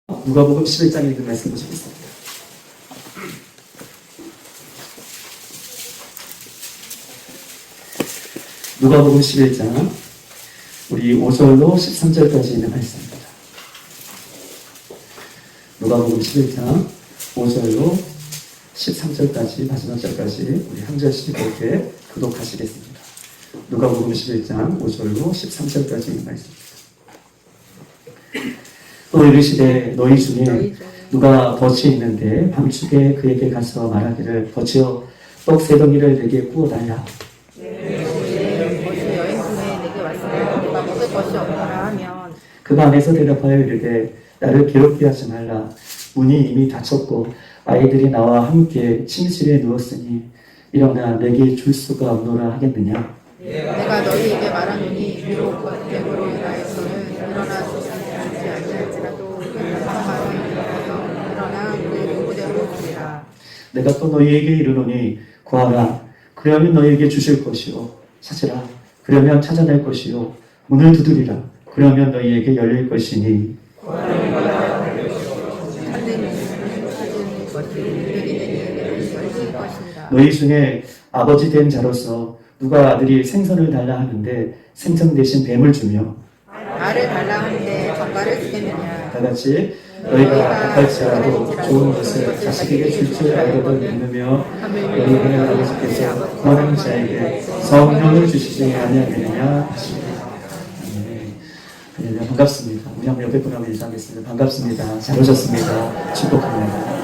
누가복음 11장에 있는 말씀 보시겠습니다. 누가복음 11장 우리 5절로 13절까지 있는 말씀입니다. 누가복음 11장 5절로 13절까지 마지막 절까지 우리 한 절씩 이렇게 교독하시겠습니다. 누가복음 11장 5절로 13절까지 있는 말씀입니다. 또 이르시되 너희 중에 누가 덫이 있는데 밤중에 그에게 가서 말하기를 덫이여 떡 세 덩이를 내게 구워달라. 여행 중에 내게 왔으면 내가 먹을 것이 없노라 하면 그가 안에서 대답하여 이르되 나를 괴롭게 하지 말라. 문이 이미 닫혔고 아이들이 나와 함께 침실에 누웠으니 일어나 내게 줄 수가 없노라 하겠느냐. 내가 너희에게 말하노니 비록 됨으로 인하여서는 일어나 주지 아니할지라도 성하로 일어나서 일어나 그의 요구대로 주리라. 내가 또 너희에게 이르노니 구하라. 그러면 너희에게 주실 것이요. 찾으라. 그러면 찾아낼 것이요. 문을 두드리라. 그러면 너희에게 열릴 것이니. 너희 중에 아버지 된 자로서 누가 아들이 생선을 달라 하는데 생선 대신 뱀을 주며 알을 달라 하는데 젓갈을 주겠느냐. 다 같이 너희가 악할지라도 좋은 것을 자식에게 줄 줄 알거든 믿으며 너희의 아버지께서 구하는 자에게 성령을 주시지 아니하느냐 하시니라. 네, 반갑습니다. 우리 한번 옆에 분 한번 인사하겠습니다. 반갑습니다. 잘 오셨습니다. 축복합니다.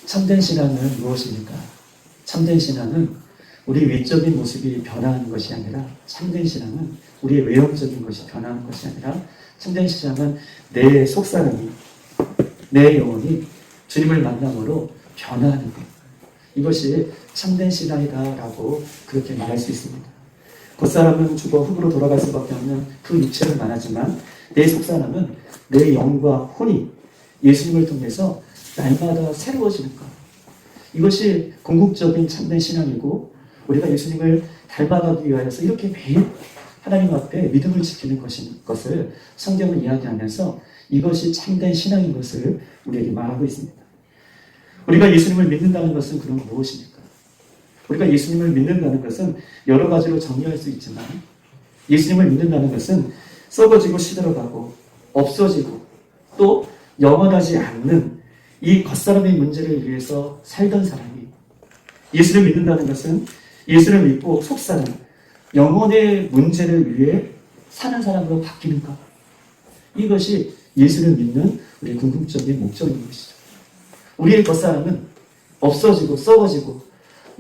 참된 신앙은 무엇입니까? 참된 신앙은 우리 외적인 모습이 변화하는 것이 아니라 참된 신앙은 우리의 외형적인 것이 변화하는 것이 아니라 참된 신앙은 내 속사람이 내 영혼이 주님을 만남으로 변화하는 것. 이것이 참된 신앙이다라고 그렇게 말할 수 있습니다. 겉사람은 죽어 흙으로 돌아갈 수밖에 없는 그 육체를 말하지만 내 속사람은 내 영과 혼이 예수님을 통해서 날마다 새로워지는 것. 이것이 궁극적인 참된 신앙이고 우리가 예수님을 닮아가기 위하여서 이렇게 매일 하나님 앞에 믿음을 지키는 것을 성경을 이야기하면서 이것이 참된 신앙인 것을 우리에게 말하고 있습니다. 우리가 예수님을 믿는다는 것은 그럼 무엇입니까? 우리가 예수님을 믿는다는 것은 여러 가지로 정리할 수 있지만 예수님을 믿는다는 것은 썩어지고 시들어가고 없어지고 또 영원하지 않는 이 겉사람의 문제를 위해서 살던 사람이 예수를 믿는다는 것은 예수를 믿고 속사람, 영혼의 문제를 위해 사는 사람으로 바뀌는 것. 이것이 예수를 믿는 우리의 궁극적인 목적인 것이죠. 우리의 겉사람은 없어지고 썩어지고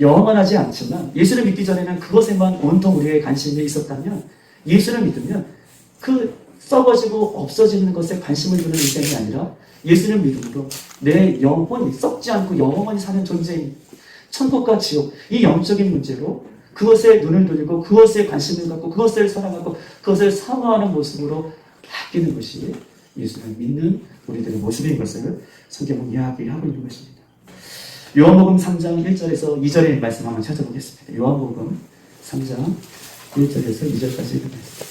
영원하지 않지만 예수를 믿기 전에는 그것에만 온통 우리의 관심이 있었다면 예수를 믿으면 그 썩어지고 없어지는 것에 관심을 두는 인생이 아니라 예수를 믿음으로 내 영혼이 썩지 않고 영원히 사는 존재인 천국과 지옥, 이 영적인 문제로 그것에 눈을 돌리고 그것에 관심을 갖고 그것을 사랑하고 그것을 사모하는 모습으로 바뀌는 것이 예수를 믿는 우리들의 모습인 것을 성경은 이야기하고 있는 것입니다. 요한복음 3장 1절에서 2절의 말씀 한번 찾아보겠습니다. 요한복음 3장 1절에서 2절까지 있는 말씀.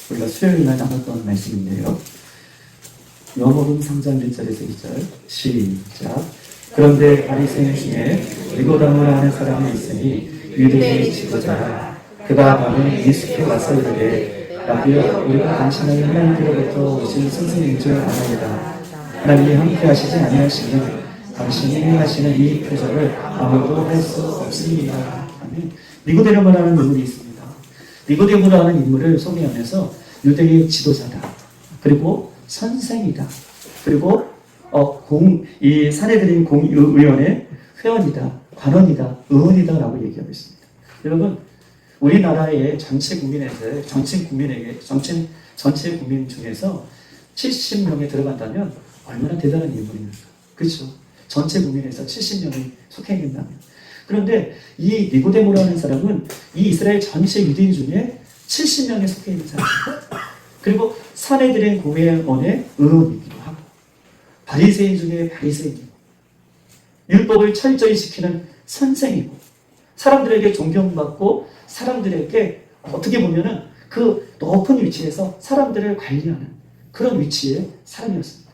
우리가 수요일날 나눴던 말씀인데요. 요한복음 3장 1절에서 2절 시작. 그런데 바리새인 중에 니고데모라 하는 사람이 있으니 유대인의 지도자라. 그가 밤에 예수께 와서 이르되 라비여 우리가 당신을 하나님께로부터 오신 선생님인 줄 아나이다. 하나님이 함께 하시지 아니하시면 당신이 하시는 이 표적을 아무도 할 수 없습니다. 니고데모라는 인물이 있습니다. 니고데모라는 인물을 소개하면서 유대의 지도자다. 그리고 선생이다. 그리고 이 사내들인 공의원의 회원이다. 관원이다. 의원이다라고 얘기하고 있습니다. 여러분, 우리나라의 전체 국민 중에서 70명에 들어간다면 얼마나 대단한 인물입니까? 그렇죠? 전체 국민에서 70명이 속해 있는다면. 그런데 이 니고데모라는 사람은 이 이스라엘 전체 유대인 중에 70명에 속해 있는 사람입니다. 그리고 사내들인 공회원의 의원이기도 하고 바리새인 중에 바리새인이고 율법을 철저히 지키는 선생이고 사람들에게 존경받고 사람들에게 어떻게 보면은 그 높은 위치에서 사람들을 관리하는 그런 위치의 사람이었습니다.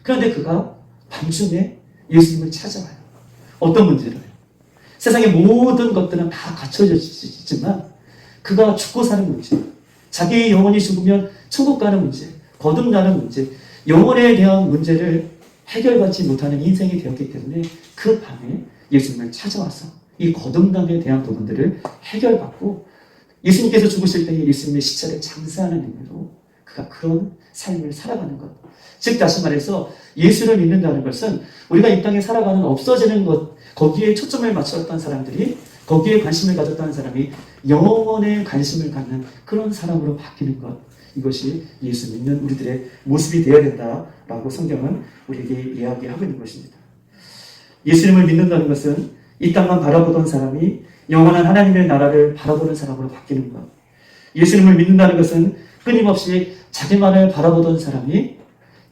그런데 그가 밤중에 예수님을 찾아와요. 어떤 문제를? 세상의 모든 것들은 다 갖춰져 있지만 그가 죽고 사는 문제, 자기의 영혼이 죽으면 천국 가는 문제, 거듭나는 문제, 영혼에 대한 문제를 해결받지 못하는 인생이 되었기 때문에 그 밤에 예수님을 찾아와서 이 거듭남에 대한 부분들을 해결받고 예수님께서 죽으실 때에 예수님의 시체를 장사하는 의미로 그가 그런 삶을 살아가는 것. 즉 다시 말해서 예수를 믿는다는 것은 우리가 이 땅에 살아가는 없어지는 것, 거기에 초점을 맞췄던 사람들이 거기에 관심을 가졌던 사람이 영원에 관심을 갖는 그런 사람으로 바뀌는 것. 이것이 예수 믿는 우리들의 모습이 되어야 된다라고 성경은 우리에게 이야기하고 있는 것입니다. 예수님을 믿는다는 것은 이 땅만 바라보던 사람이 영원한 하나님의 나라를 바라보는 사람으로 바뀌는 것. 예수님을 믿는다는 것은 끊임없이 자기만을 바라보던 사람이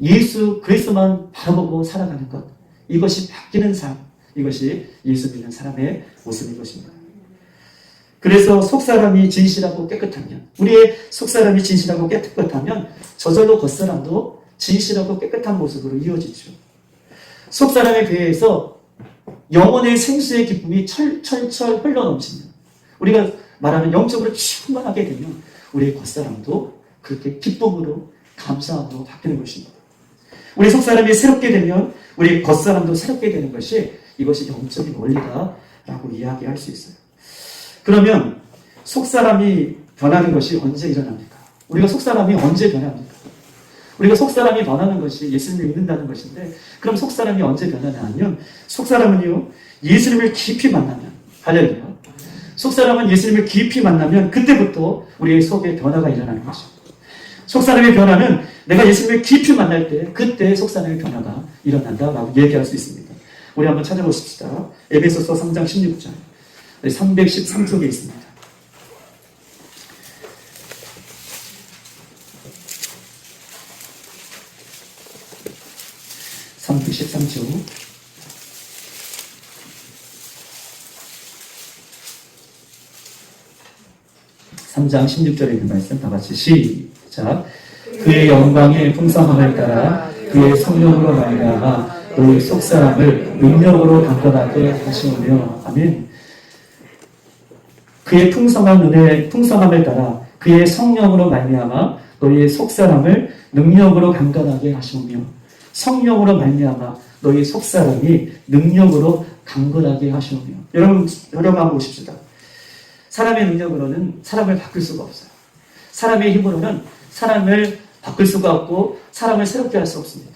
예수 그리스도만 바라보고 살아가는 것. 이것이 바뀌는 삶. 이것이 예수 믿는 사람의 모습인 것입니다. 그래서 속사람이 진실하고 깨끗하면, 우리의 속사람이 진실하고 깨끗하면 저절로 겉사람도 진실하고 깨끗한 모습으로 이어지죠. 속사람에 비해서 영혼의 생수의 기쁨이 철철철 흘러넘치면, 우리가 말하는 영적으로 충만하게 되면 우리의 겉사람도 그렇게 기쁨으로 감사함으로 바뀌는 것입니다. 우리 속사람이 새롭게 되면 우리 겉사람도 새롭게 되는 것이 이것이 영적인 원리다라고 이야기할 수 있어요. 그러면 속사람이 변하는 것이 언제 일어납니까? 우리가 속사람이 언제 변합니까? 우리가 속사람이 변하는 것이 예수님을 믿는다는 것인데 그럼 속사람이 언제 변하냐 하면 속사람은요 예수님을 깊이 만나면 할렐루야 속사람은 예수님을 깊이 만나면 그때부터 우리의 속에 변화가 일어나는 것이죠. 속사람의 변화는 내가 예수님을 깊이 만날 때 그때 속사람의 변화가 일어난다라고 얘기할 수 있습니다. 우리 한번 찾아보십시다. 에베소서 3장 16절 313쪽에 있습니다. 313쪽 3장 16절에 있는 말씀 다 같이 시작. 그의 영광의 풍성함을 따라 그의 성령으로 말미암아 너희 속사람을 능력으로 강건하게 하시오며 아멘. 그의 풍성함을 따라 그의 성령으로 말미암아 너희의 속사람을 능력으로 강건하게 하시오며 성령으로 말미암아 너희 속사람이 능력으로 강건하게 하시오며 여러분 한번 보십시다. 사람의 능력으로는 사람을 바꿀 수가 없어요. 사람의 힘으로는 사람을 바꿀 수가 없고 사람을 새롭게 할 수 없습니다.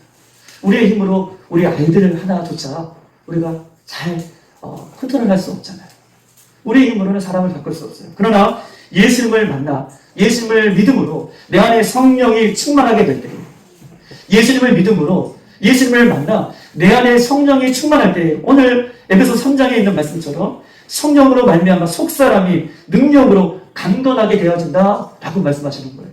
우리의 힘으로 우리 아이들을 하나조차 우리가 잘 컨트롤할 수 없잖아요. 우리의 힘으로는 사람을 바꿀 수 없어요. 그러나 예수님을 만나 예수님을 믿음으로 내 안에 성령이 충만하게 될 때 예수님을 믿음으로 예수님을 만나 내 안에 성령이 충만할 때 오늘 에베소 3장에 있는 말씀처럼 성령으로 말미암아 속사람이 능력으로 강건하게 되어진다라고 말씀하시는 거예요.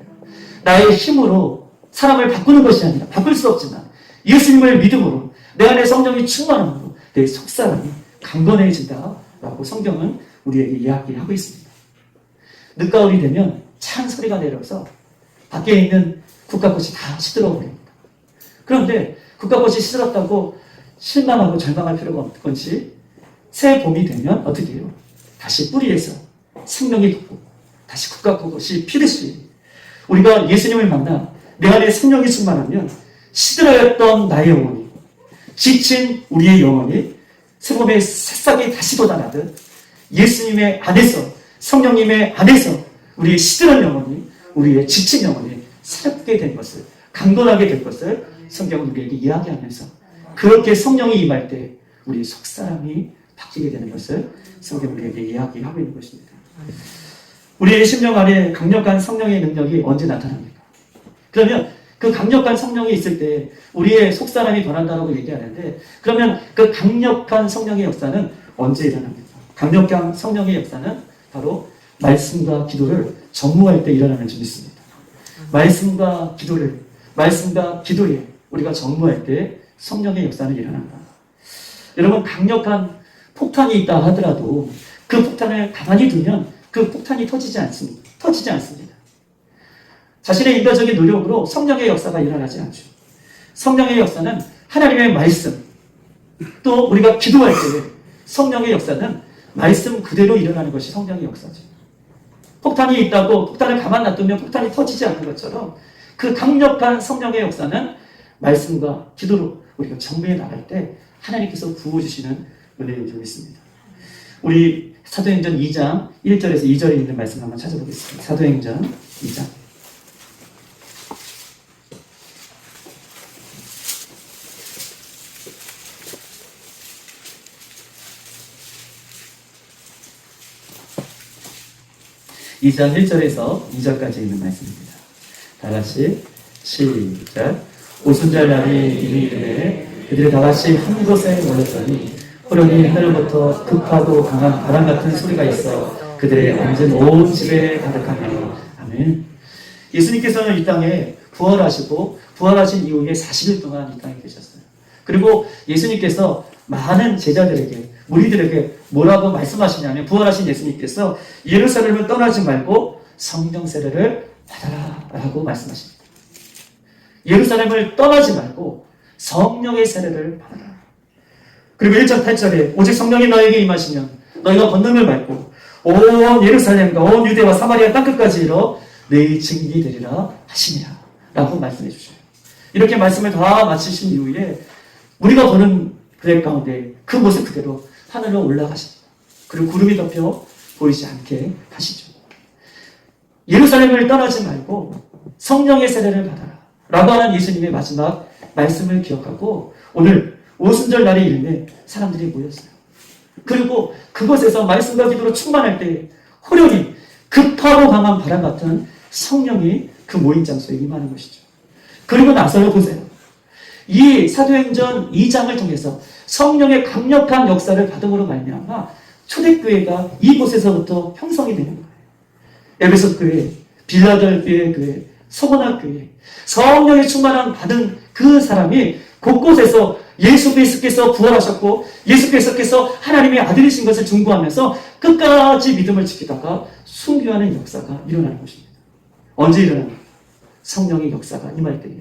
나의 힘으로 사람을 바꾸는 것이 아니라 바꿀 수 없지만 예수님을 믿음으로 내 안에 성령이 충만함으로 내 속사람이 강건해진다라고 성경은 우리에게 이야기하고 있습니다. 늦가을이 되면 찬 소리가 내려서 밖에 있는 국화꽃이 다 시들어 버립니다. 그런데 국화꽃이 시들었다고 실망하고 절망할 필요가 없건지 새 봄이 되면 어떻게 해요? 다시 뿌리에서 생명이 돋고 다시 국화꽃이 피듯이 우리가 예수님을 만나 내 안에 생명이 충만하면 시들어였던 나의 영혼이 지친 우리의 영혼이 새봄의 새싹이 다시 돋아나듯 예수님의 안에서 성령님의 안에서 우리의 시들은 영혼이 우리의 지친 영혼이 새롭게 된 것을 강건하게 된 것을 성경은 우리에게 이야기하면서 그렇게 성령이 임할 때 우리 속사람이 바뀌게 되는 것을 성경은 우리에게 이야기하고 있는 것입니다. 우리의 심령 안에 강력한 성령의 능력이 언제 나타납니까? 그러면 그 강력한 성령이 있을 때 우리의 속사람이 변한다고 얘기하는데 그러면 그 강력한 성령의 역사는 언제 일어납니까? 강력한 성령의 역사는 바로 말씀과 기도를 전무할 때 일어나는 줄 믿습니다. 말씀과 기도에 우리가 전무할 때 성령의 역사는 일어난다. 여러분, 강력한 폭탄이 있다 하더라도 그 폭탄을 가만히 두면 그 폭탄이 터지지 않습니다. 자신의 인간적인 노력으로 성령의 역사가 일어나지 않죠. 성령의 역사는 하나님의 말씀, 또 우리가 기도할 때 성령의 역사는 말씀 그대로 일어나는 것이 성령의 역사죠. 폭탄이 있다고 폭탄을 가만 놔두면 폭탄이 터지지 않는 것처럼 그 강력한 성령의 역사는 말씀과 기도로 우리가 정면에 나갈 때 하나님께서 부어주시는 은혜를 좀 있습니다. 우리 사도행전 2장 1절에서 2절에 있는 말씀 한번 찾아보겠습니다. 사도행전 2장 2장 1절에서 2절까지 있는 말씀입니다. 다 같이 시작. 오순절 날이 이미 이르되 그들이 다 같이 한 곳에 모였더니 호련히 하늘로부터 극하고 강한 바람 같은 소리가 있어 그들의 앉은 온 집에 가득하며. 아멘. 예수님께서는 이 땅에 부활하시고 부활하신 이후에 40일 동안 이 땅에 계셨어요. 그리고 예수님께서 많은 제자들에게, 무리들에게 뭐라고 말씀하시냐면, 부활하신 예수님께서 예루살렘을 떠나지 말고 성령 세례를 받아라 라고 말씀하십니다. 예루살렘을 떠나지 말고 성령의 세례를 받아라. 그리고 1장 8절에 오직 성령이 너에게 임하시면 너희가 권능을 받고 온 예루살렘과 온 유대와 사마리아 땅끝까지 이르러 내 증인이 되리라 하시니라 라고 말씀해 주셔요. 이렇게 말씀을 다 마치신 이후에 우리가 보는 그의 가운데 그 모습 그대로 하늘로 올라가십니다. 그리고 구름이 덮여 보이지 않게 하시죠. 예루살렘을 떠나지 말고 성령의 세례를 받아라 라고 하는 예수님의 마지막 말씀을 기억하고 오늘 오순절 날이 이르매 사람들이 모였어요. 그리고 그곳에서 말씀과 기도로 충만할 때 호련히 급하고 강한 바람 같은 성령이 그 모인 장소에 임하는 것이죠. 그리고 나서요 보세요. 이 사도행전 2장을 통해서 성령의 강력한 역사를 받음으로 말미암아 초대교회가 이곳에서부터 형성이 되는 거예요. 에베소 교회, 빌라델피아 교회, 서머나 교회, 성령의 충만함 받은 그 사람이 곳곳에서 예수 그리스도께서 부활하셨고 예수 그리스도께서 하나님의 아들이신 것을 중보하면서 끝까지 믿음을 지키다가 순교하는 역사가 일어나는 것입니다. 언제 일어납니까? 성령의 역사가 임할 때에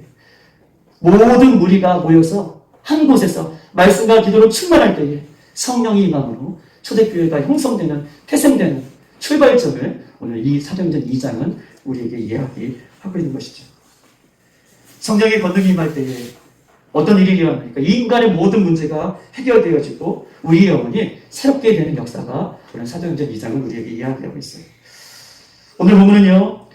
모든 무리가 모여서 한 곳에서 말씀과 기도로 충만할 때에 성령이 임함으로 초대교회가 형성되는, 태생되는 출발점을 오늘 이 사도행전 2장은 우리에게 이야기하고 있는 것이죠. 성령의 권능이 임할 때에 어떤 일이 일어납니까? 이 인간의 모든 문제가 해결되어지고 우리의 영혼이 새롭게 되는 역사가 오늘 사도행전 2장은 우리에게 이야기하고 있어요. 오늘 본문은요,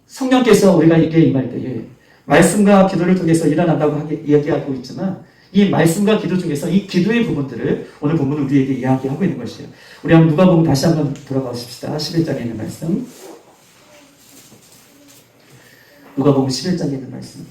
성령께서 우리에게 임할 때에 말씀과 기도를 통해서 일어난다고 이야기하고 있지만 이 말씀과 기도 중에서 이 기도의 부분들을 오늘 본문은 우리에게 이야기하고 있는 것이에요. 우리 한번 누가복음 다시 한번 돌아가 보십시다. 11장에 있는 말씀. 누가복음 11장에 있는 말씀.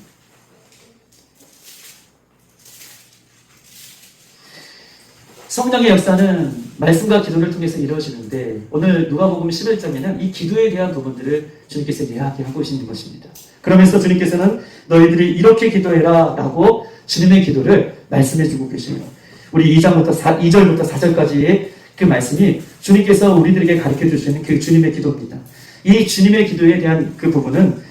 성령의 역사는 말씀과 기도를 통해서 이루어지는데 오늘 누가복음 11장에는 이 기도에 대한 부분들을 주님께서 이야기하고 계시는 것입니다. 그러면서 주님께서는 너희들이 이렇게 기도해라 라고 주님의 기도를 말씀해 주고 계시네요. 우리 2절부터 4절까지의 그 말씀이 주님께서 우리들에게 가르쳐 주시는 그 주님의 기도입니다. 이 주님의 기도에 대한 그 부분은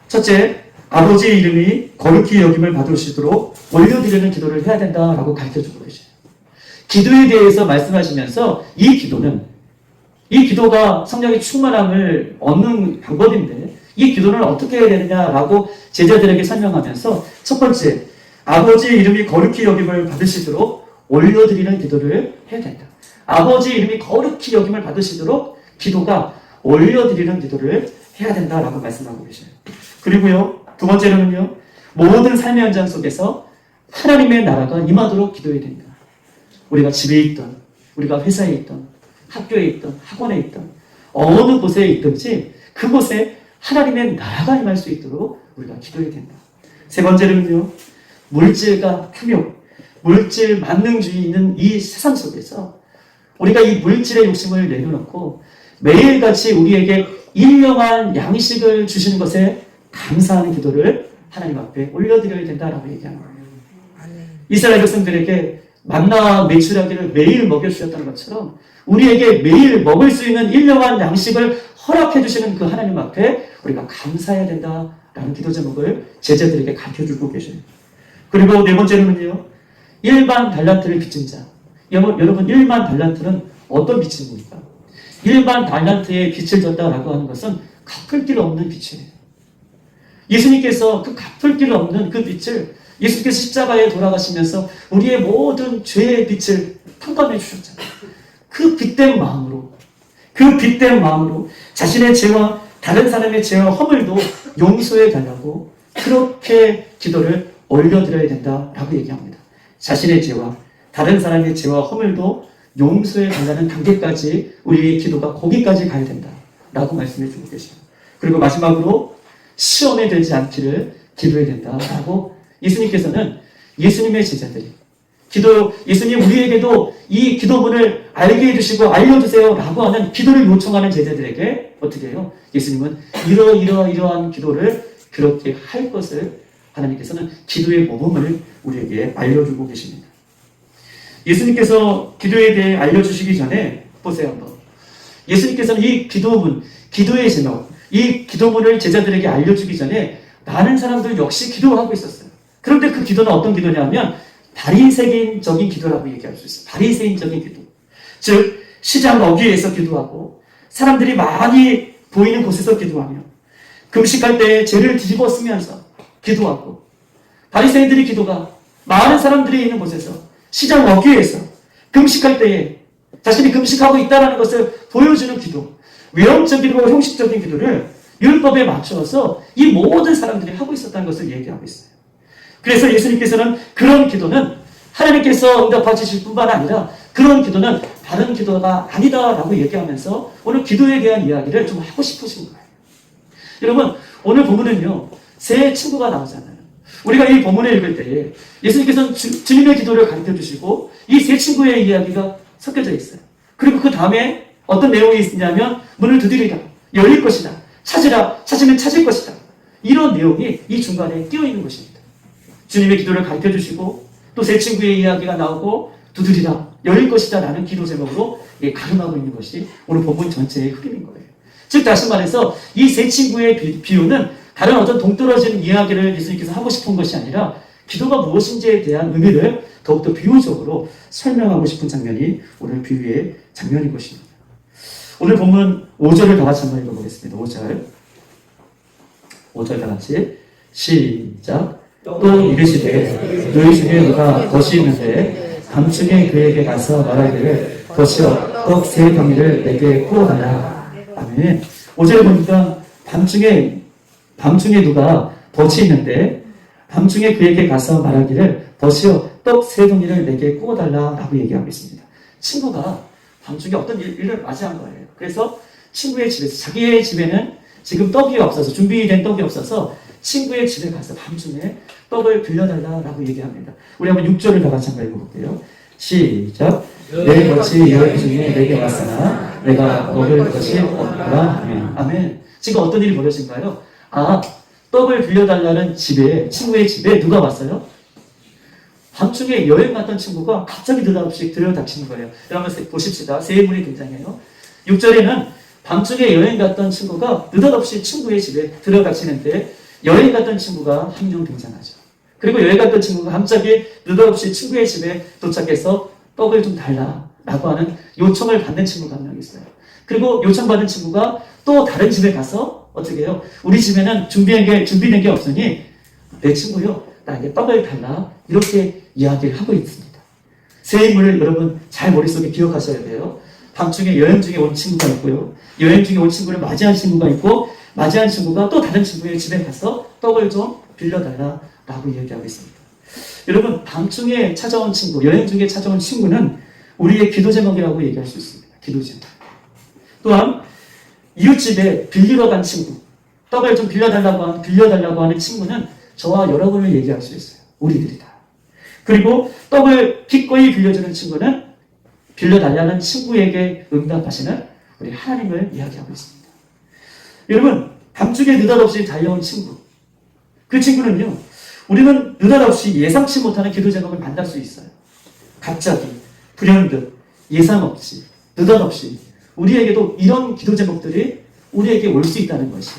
첫째, 아버지의 이름이 거룩히 여김을 받으시도록 올려드리는 기도를 해야 된다라고 가르쳐 주고 계셔요. 기도에 대해서 말씀하시면서 이 기도가 성령의 충만함을 얻는 방법인데 이 기도는 어떻게 해야 되느냐라고 제자들에게 설명하면서 첫 번째, 아버지의 이름이 거룩히 여김을 받으시도록 올려드리는 기도를 해야 된다. 아버지의 이름이 거룩히 여김을 받으시도록 기도가 올려드리는 기도를 해야 된다라고 말씀하고 계셔요. 그리고요, 두 번째로는요, 모든 삶의 현장 속에서 하나님의 나라가 임하도록 기도해야 된다. 우리가 집에 있던, 우리가 회사에 있던, 학교에 있던, 학원에 있던, 어느 곳에 있든지 그곳에 하나님의 나라가 임할 수 있도록 우리가 기도해야 된다. 세 번째는요, 물질과 탐욕, 물질 만능주의 있는 이 세상 속에서 우리가 이 물질의 욕심을 내려놓고 매일같이 우리에게 일용할 양식을 주시는 것에 감사하는 기도를 하나님 앞에 올려드려야 된다라고 얘기하는 거예요. 이스라엘 백성들에게 만나 메추라기를 매일 먹여주셨다는 것처럼 우리에게 매일 먹을 수 있는 일용한 양식을 허락해 주시는 그 하나님 앞에 우리가 감사해야 된다라는 기도 제목을 제자들에게 가르쳐주고 계셔요. 그리고 네 번째로는요, 일반 달란트를 빚진 자. 여러분, 일반 달란트는 어떤 빚입니까? 일반 달란트에 빚을 졌다라고 하는 것은 갚을 길 없는 빚이에요. 예수님께서 그 갚을 길 없는 그 빚을 예수님께서 십자가에 돌아가시면서 우리의 모든 죄의 빚을 탕감해 주셨잖아요. 그 빚된 마음으로 자신의 죄와 다른 사람의 죄와 허물도 용서해 달라고 그렇게 기도를 올려드려야 된다라고 얘기합니다. 자신의 죄와 다른 사람의 죄와 허물도 용서해 달라는 단계까지 우리의 기도가 거기까지 가야 된다라고 말씀해 주고 계세요. 그리고 마지막으로 시험에 들지 않기를 기도해야 된다라고 예수님께서는 예수님의 제자들이 예수님 우리에게도 이 기도문을 알게 해주시고 알려주세요 라고 하는 기도를 요청하는 제자들에게 어떻게 해요? 예수님은 이러한 기도를 그렇게 할 것을 하나님께서는 기도의 모범을 우리에게 알려주고 계십니다. 예수님께서 기도에 대해 알려주시기 전에 보세요 한번. 예수님께서는 이 기도문, 기도의 제목, 이 기도문을 제자들에게 알려주기 전에 많은 사람들 역시 기도하고 있었어요. 그런데 그 기도는 어떤 기도냐면 바리새인적인 기도라고 얘기할 수 있어요. 바리새인적인 기도. 즉 시장 어귀에서 기도하고 사람들이 많이 보이는 곳에서 기도하며 금식할 때 죄를 뒤집어 쓰면서 기도하고 바리새인들의 기도가 많은 사람들이 있는 곳에서 시장 어귀에서 금식할 때에 자신이 금식하고 있다는 것을 보여주는 기도, 외형적이고 형식적인 기도를 율법에 맞춰서 이 모든 사람들이 하고 있었다는 것을 얘기하고 있어요. 그래서 예수님께서는 그런 기도는 하나님께서 응답해 주실 뿐만 아니라 그런 기도는 다른 기도가 아니다라고 얘기하면서 오늘 기도에 대한 이야기를 좀 하고 싶으신 거예요. 여러분, 오늘 본문은요, 세 친구가 나오잖아요. 우리가 이 본문을 읽을 때에 예수님께서는 주님의 기도를 가르쳐 주시고 이 세 친구의 이야기가 섞여져 있어요. 그리고 그 다음에 어떤 내용이 있냐면 문을 두드리라, 열릴 것이다, 찾으라, 찾으면 찾을 것이다. 이런 내용이 이 중간에 끼어 있는 것입니다. 주님의 기도를 가르쳐 주시고 또 세 친구의 이야기가 나오고 두드리라, 열릴 것이다 라는 기도 제목으로 가름하고 있는 것이 오늘 본문 전체의 흐름인 거예요. 즉 다시 말해서 이 세 친구의 비유는 다른 어떤 동떨어진 이야기를 예수님께서 하고 싶은 것이 아니라 기도가 무엇인지에 대한 의미를 더욱더 비유적으로 설명하고 싶은 장면이 오늘 비유의 장면인 것입니다. 오늘 본문 5절을 다 같이 한번 읽어보겠습니다. 5절 다 같이 시작. 또 이르시되 너희 중에 누가 덫이 있는데 밤중에 그에게 가서 말하기를 덫이여 떡 세 덩이를 내게 구워달라. 아멘. 5절에 보니까 밤중에 누가 덫이 있는데 밤중에 그에게 가서 말하기를 덫이여 떡 세 덩이를 내게 구워달라 라고 얘기하고 있습니다. 친구가 밤중에 어떤 일을 맞이한 거예요. 그래서 친구의 집에서, 자기의 집에는 지금 떡이 없어서, 준비된 떡이 없어서 친구의 집에 가서 밤중에 떡을 빌려달라라고 얘기합니다. 우리 한번 6절을 다 같이 한번 읽어볼게요. 시작. 내 것이 여인 중에 내게 왔으나 내가 먹을 것이 없더라. 아멘. 아멘. 지금 어떤 일이 벌어진가요? 떡을 빌려달라는 친구의 집에 누가 왔어요? 밤중에 여행 갔던 친구가 갑자기 느닷없이 들여닥치는 거예요. 여러분 보십시다. 세 인물이 등장해요. 6절에는 밤중에 여행 갔던 친구가 느닷없이 친구의 집에 들여닥치는데 여행 갔던 친구가 한 명 등장하죠. 그리고 여행 갔던 친구가 갑자기 느닷없이 친구의 집에 도착해서 떡을 좀 달라라고 하는 요청을 받는 친구가 한 명 있어요. 그리고 요청받은 친구가 또 다른 집에 가서 어떻게 해요? 우리 집에는 준비된 게 없으니 내 친구요, 나에게 떡을 달라. 이렇게 이야기를 하고 있습니다. 세 인물을 여러분 잘 머릿속에 기억하셔야 돼요. 밤중에 여행 중에 온 친구가 있고요. 여행 중에 온 친구를 맞이한 친구가 있고 맞이한 친구가 또 다른 친구의 집에 가서 떡을 좀 빌려달라라고 이야기하고 있습니다. 여러분 밤중에 찾아온 친구, 여행 중에 찾아온 친구는 우리의 기도 제목이라고 얘기할 수 있습니다. 기도 제목. 또한 이웃집에 빌리러 간 친구, 떡을 좀 빌려달라고 하는 친구는 저와 여러분을 얘기할 수 있어요. 우리들이다. 그리고 떡을 기꺼이 빌려주는 친구는 빌려달라는 친구에게 응답하시는 우리 하나님을 이야기하고 있습니다. 여러분, 밤중에 느닷없이 달려온 친구. 그 친구는요, 우리는 느닷없이 예상치 못하는 기도 제목을 만날 수 있어요. 갑자기, 불현듯, 예상 없이, 느닷없이 우리에게도 이런 기도 제목들이 우리에게 올 수 있다는 것이,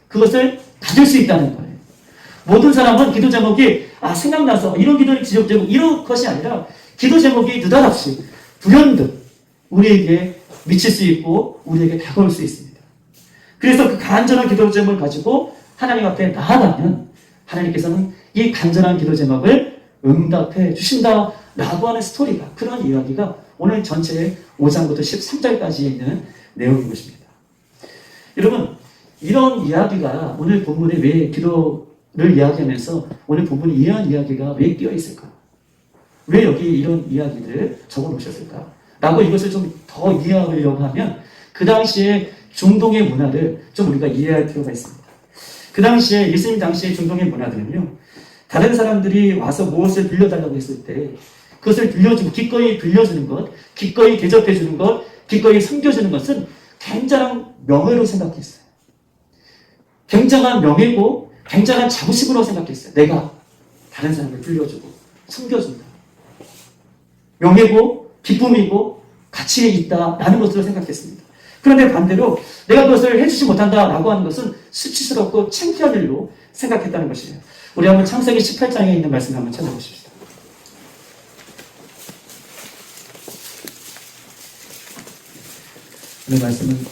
그것을 가질 수 있다는 거예요. 모든 사람은 기도 제목이 생각나서 이런 기도 제목 이런 것이 아니라 기도 제목이 느닷없이 불현듯 우리에게 미칠 수 있고 우리에게 다가올 수 있습니다. 그래서 그 간절한 기도 제목을 가지고 하나님 앞에 나아가면 하나님께서는 이 간절한 기도 제목을 응답해 주신다라고 하는 스토리가, 그런 이야기가 오늘 전체 5장부터 13장까지 있는 내용인 것입니다. 여러분, 이런 이야기가 오늘 본문에 왜 기도를 이야기하면서 오늘 본문에 이러한 이야기가 왜 끼어 있을까? 왜 여기 이런 이야기를 적어 놓으셨을까? 라고 이것을 좀 더 이해하려고 하면 그 당시에 중동의 문화를 좀 우리가 이해할 필요가 있습니다. 그 당시에, 예수님 당시의 중동의 문화들은요, 다른 사람들이 와서 무엇을 빌려달라고 했을 때 그것을 빌려주고 기꺼이 빌려주는 것, 기꺼이 대접해주는 것, 기꺼이 섬겨주는 것은 굉장한 명예로 생각했어요. 굉장한 명예고 굉장한 자부심으로 생각했어요. 내가 다른 사람을 빌려주고 섬겨준다. 명예고 기쁨이고 가치에 있다라는 것으로 생각했습니다. 그런데 반대로 내가 그것을 해주지 못한다라고 하는 것은 수치스럽고 창피한 일로 생각했다는 것이에요. 우리 한번 창세기 18장에 있는 말씀을 한번 찾아보십시다. 오늘 말씀은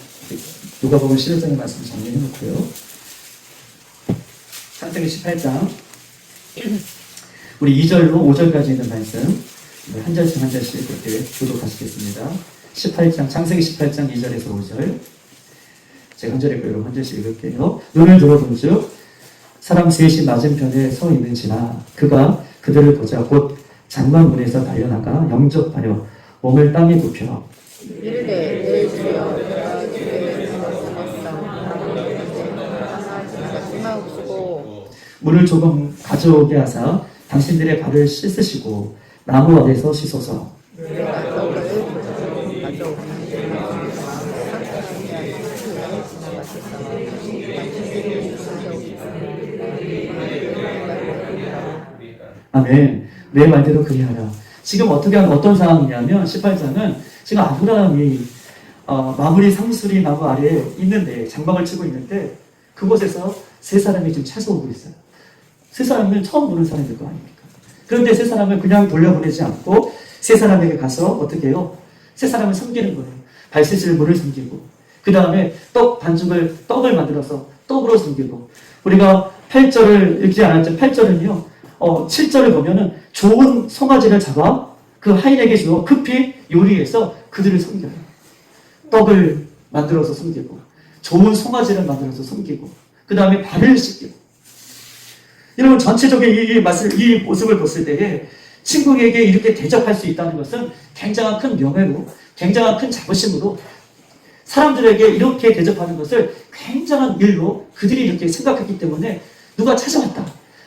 누가복음 11장의 말씀을 정리해 놓고요. 창세기 18장 우리 2절로 5절까지 있는 말씀 한 절씩 한 절씩 이렇게 교독하시겠습니다. 18장, 창세기 18장 2절에서 5절. 제가 한 절 읽고 여러분 한 절씩 읽을게요. 눈을 들어본즉 사람 셋이 맞은편에 서 있는지라 그가 그들을 보자 곧 장막문에서 달려나가 영접하려 몸을 땅에 눕혀 이르되 내 주여 내가 주의 말씀하옵시고 물을 조금 가져오게 하사 당신들의 발을 씻으시고 나무 아래서 씻어서 내가 떡을 가져오니 아멘. 내 말대로 그리하라. 지금 어떤 상황이냐면 18장은 지금 아브라함이 마무리 상수리 나무 아래에 있는데, 장막을 치고 있는데 그곳에서 세 사람이 지금 채소오고 있어요. 세 사람은 처음 보는 사람일 거 아닙니까? 그런데 세 사람을 그냥 돌려보내지 않고 세 사람에게 가서 어떻게 해요? 세 사람을 섬기는 거예요. 발 씻을 물을 섬기고, 그 다음에 떡을 만들어서 떡으로 섬기고, 우리가 8절을 읽지 않았죠. 8절은요, 7절을 보면은 좋은 송아지를 잡아 그 하인에게 주어 급히 요리해서 그들을 섬겨요. 떡을 만들어서 섬기고, 좋은 송아지를 만들어서 섬기고, 그 다음에 발을 씻기고. 여러분, 전체적인 이 모습을 봤을 때에 친구에게 이렇게 대접할 수 있다는 것은 굉장한 큰 명예로, 굉장한 큰 자부심으로, 사람들에게 이렇게 대접하는 것을 굉장한 일로 그들이 이렇게 생각했기 때문에 누가 찾아왔다,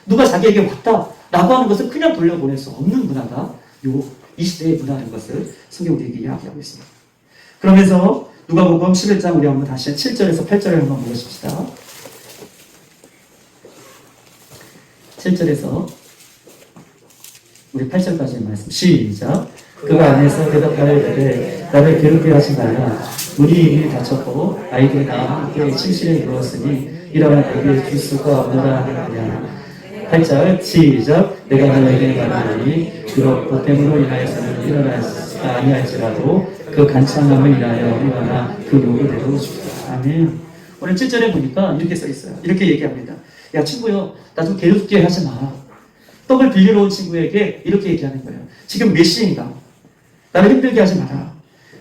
누가 자기에게 왔다 라고 하는 것을 그냥 돌려보낼 수 없는 문화가 이 시대의 문화라는 것을 성경이 우리에게 이야기하고 있습니다. 그러면서 누가복음 11장 우리 한번 다시 7절에서 8절을 한번 보십시다. 7절에서 우리 8절까지의 말씀 시작. 그가 안에서 대답하여 나를 괴롭게 하지 말라. 우리 이미 다쳤고 아이들이 나와 함께 침실에 누웠으니 일어나 내게 줄 수가 없노라 하느냐. 8절 시작. 내가 너에게 말하노니 비록 보탬으로 인하여서는 일어나지 아니할지라도 그 간청함을 인하여 일어나 그 요구대로 주라. 아멘. 오늘 7절에 보니까 이렇게 써 있어요. 이렇게 얘기합니다. 야 친구요, 나 좀 괴롭게 하지 마. 떡을 빌리러 온 친구에게 이렇게 얘기하는 거예요. 지금 몇 시인가? 나를 힘들게 하지 마라.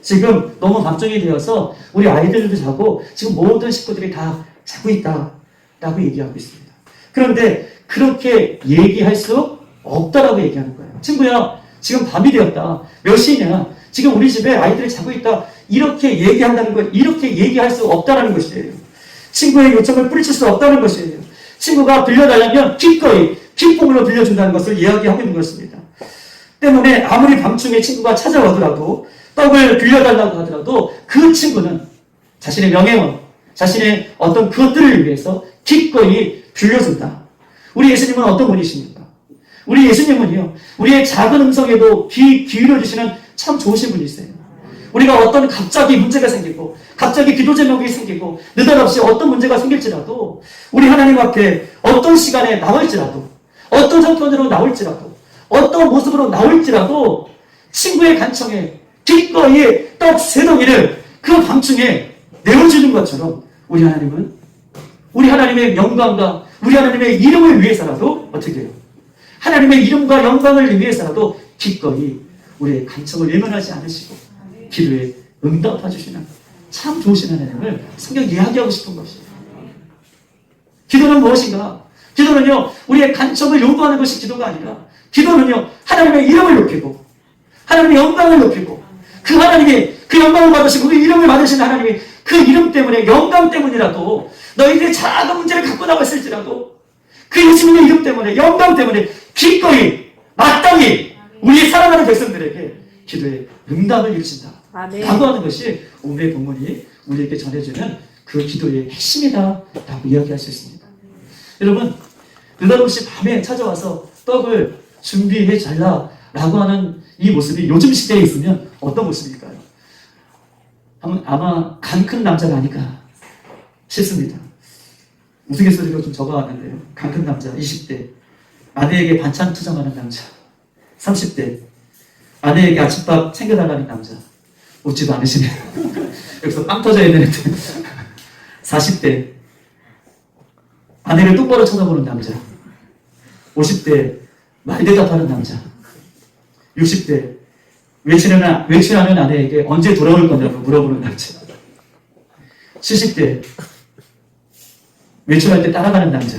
지금 너무 밤중이 되어서 우리 아이들도 자고 지금 모든 식구들이 다 자고 있다 라고 얘기하고 있습니다. 그런데 그렇게 얘기할 수 없다라고 얘기하는 거예요. 친구야, 지금 밤이 되었다. 몇 시냐? 지금 우리 집에 아이들이 자고 있다. 이렇게 얘기한다는 거, 이렇게 얘기할 수 없다는 것이에요. 친구의 요청을 뿌리칠 수 없다는 것이에요. 친구가 빌려달라면 기꺼이 기쁨으로 빌려준다는 것을 이야기하고 있는 것입니다. 때문에 아무리 밤중에 친구가 찾아오더라도 떡을 빌려달라고 하더라도 그 친구는 자신의 명예원, 자신의 어떤 그것들을 위해서 기꺼이 빌려준다. 우리 예수님은 어떤 분이십니까? 우리 예수님은요, 우리의 작은 음성에도 귀 기울여 주시는 참 좋으신 분이세요. 우리가 어떤 갑자기 문제가 생기고, 갑자기 기도 제목이 생기고, 느닷없이 어떤 문제가 생길지라도, 우리 하나님 앞에 어떤 시간에 나올지라도, 어떤 형편으로 나올지라도, 어떤 모습으로 나올지라도, 친구의 간청에 기꺼이 떡 세 덩이를 그 밤중에 내어주는 것처럼, 우리 하나님의 영광과 우리 하나님의 이름을 위해서라도 어떻게 해요? 하나님의 이름과 영광을 위해서라도 기꺼이 우리의 간청을 외면하지 않으시고 기도에 응답해 주시는 참 좋으신 하나님을 성경 이야기하고 싶은 것이에요. 기도는 무엇인가? 기도는요, 우리의 간청을 요구하는 것이 기도가 아니라, 기도는요, 하나님의 이름을 높이고 하나님의 영광을 높이고, 그 하나님이 그 영광을 받으시고 그 이름을 받으신 하나님이 그 이름 때문에, 영광 때문이라도 너희들의 작은 문제를 갖고 나왔을지라도 그 예수님의 이름 때문에, 영광 때문에 기꺼이 마땅히 우리의 사랑하는 백성들에게 기도에 응답을 이루신다 라고 하는 것이 오늘의 본문이 우리에게 전해주는 그 기도의 핵심이다 라고 이야기할 수 있습니다. 여러분, 느닷없이 밤에 찾아와서 떡을 준비해 달라 라고 하는 이 모습이 요즘 시대에 있으면 어떤 모습일까요? 아마 간 큰 남자가 아닐까 싶습니다. 우스갯소리로 좀 적어왔는데요. 간 큰 남자 20대, 아내에게 반찬 투정하는 남자 30대, 아내에게 아침밥 챙겨달라는 남자, 웃지도 않으시네요. 여기서 빵 터져야 되는데 40대, 아내를 똑바로 쳐다보는 남자, 50대, 말 대답하는 남자, 60대, 외출하는 아내에게 언제 돌아올 거냐고 물어보는 남자, 70대, 외출할 때 따라가는 남자.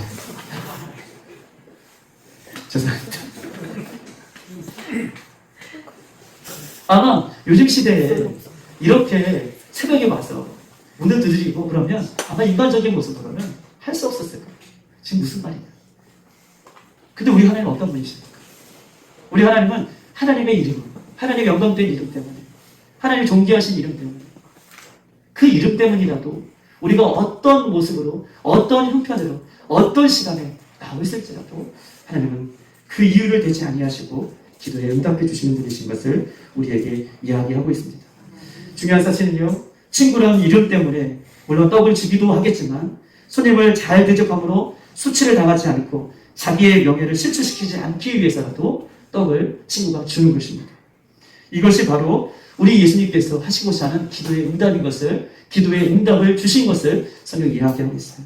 죄송합니다. 아마 요즘 시대에 이렇게 새벽에 와서 문을 두드리고 그러면 아마 인간적인 모습으로는 할 수 없었을 거예요. 지금 무슨 말이냐. 근데 우리 하나님은 어떤 분이십니까? 우리 하나님은 하나님의 이름, 하나님의 영광된 이름 때문에, 하나님의 존귀하신 이름 때문에, 그 이름 때문이라도 우리가 어떤 모습으로, 어떤 형편으로, 어떤 시간에 나올을지라도 하나님은 그 이유를 대지 아니하시고 기도에 응답해 주시는 분이신 것을 우리에게 이야기하고 있습니다. 중요한 사실은요, 친구는 이름 때문에 물론 떡을 주기도 하겠지만 손님을 잘 대접함으로 수치를 당하지 않고 자기의 명예를 실추시키지 않기 위해서라도 떡을 친구가 주는 것입니다. 이것이 바로 우리 예수님께서 하시고자 하는 기도의 응답인 것을, 기도의 응답을 주신 것을 성경이 이야기하고 있어요.